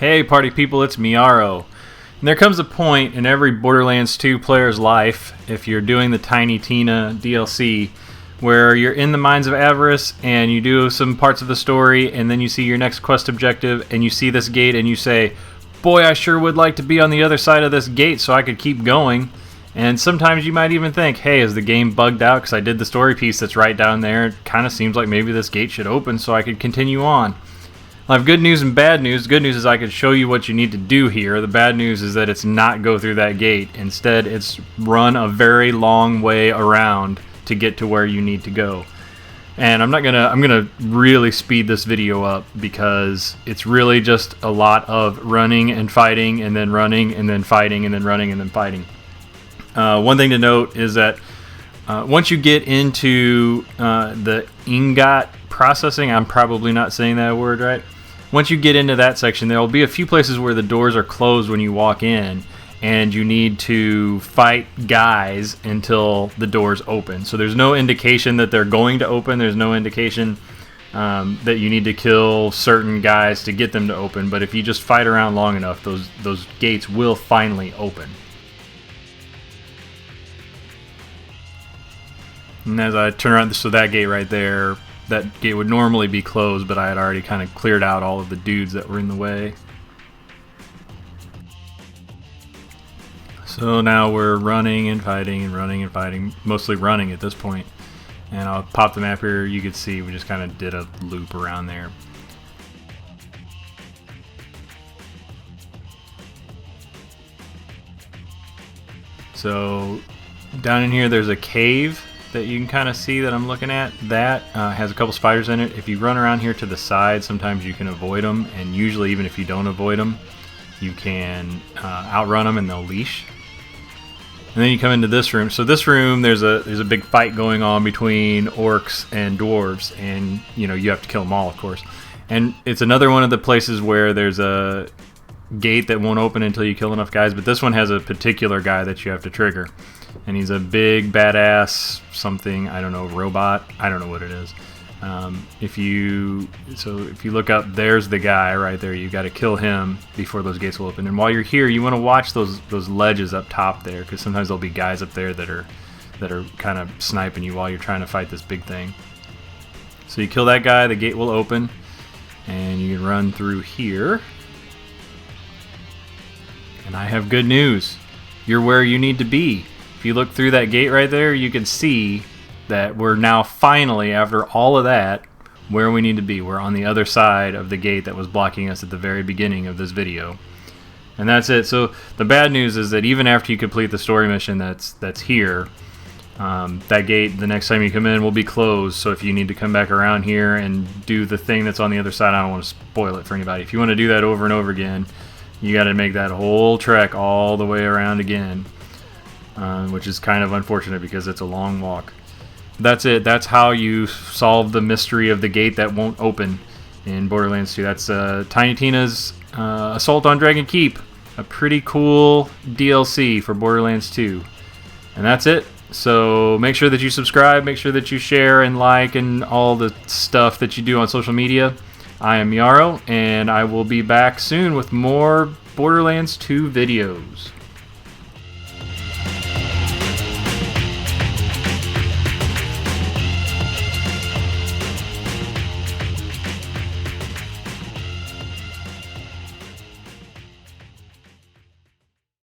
Hey party people, it's Miaro. And there comes a point in every Borderlands 2 player's life, if you're doing the Tiny Tina DLC, where you're in the Mines of Avarice and you do some parts of the story and then you see your next quest objective and you see this gate and you say, boy, I sure would like to be on the other side of this gate so I could keep going. And sometimes you might even think, hey, is the game bugged out because I did the story piece that's right down there? It kind of seems like maybe this gate should open so I could continue on. I have good news and bad news. The good news is I could show you what you need to do here. The bad news is that it's not go through that gate. Instead, it's run a very long way around to get to where you need to go. And I'm gonna really speed this video up because it's really just a lot of running and fighting and then running and then fighting and then running and then fighting. One thing to note is that once you get into the ingot processing, I'm probably not saying that word right. Once you get into that section, there will be a few places where the doors are closed when you walk in, and you need to fight guys until the doors open. So there's no indication that they're going to open. There's no indication that you need to kill certain guys to get them to open. But if you just fight around long enough, those gates will finally open. And as I turn around, so that gate right there, that gate would normally be closed, but I had already kind of cleared out all of the dudes that were in the way. So now we're running and fighting and running and fighting, mostly running at this point. And I'll pop the map here. You can see we just kind of did a loop around there. So down in here there's a cave that you can kind of see that I'm looking at. That has a couple spiders in it. If you run around here to the side, sometimes you can avoid them, and usually even if you don't avoid them, you can outrun them and they'll leash. And then you come into this room. So this room, there's a big fight going on between orcs and dwarves, and you have to kill them all, of course. And it's another one of the places where there's a gate that won't open until you kill enough guys, but this one has a particular guy that you have to trigger. And he's a big badass something, I don't know, robot, I don't know what it is. If you look up, there's the guy right there. You got to kill him before those gates will open. And while you're here, you want to watch those ledges up top there, because sometimes there'll be guys up there that are kind of sniping you while you're trying to fight this big thing. So you kill that guy, the gate will open, and you can run through here. And I have good news. You're where you need to be. If you look through that gate right there, you can see that we're now finally, after all of that, where we need to be. We're on the other side of the gate that was blocking us at the very beginning of this video. And that's it. So the bad news is that even after you complete the story mission that's here, that gate, the next time you come in, will be closed. So if you need to come back around here and do the thing that's on the other side, I don't want to spoil it for anybody. If you want to do that over and over again, you got to make that whole trek all the way around again. Which is kind of unfortunate because it's a long walk. That's it. That's how you solve the mystery of the gate that won't open in Borderlands 2. That's Tiny Tina's Assault on Dragon Keep. A pretty cool DLC for Borderlands 2. And that's it. So make sure that you subscribe, make sure that you share and like and all the stuff that you do on social media. I am Miaro, and I will be back soon with more Borderlands 2 videos.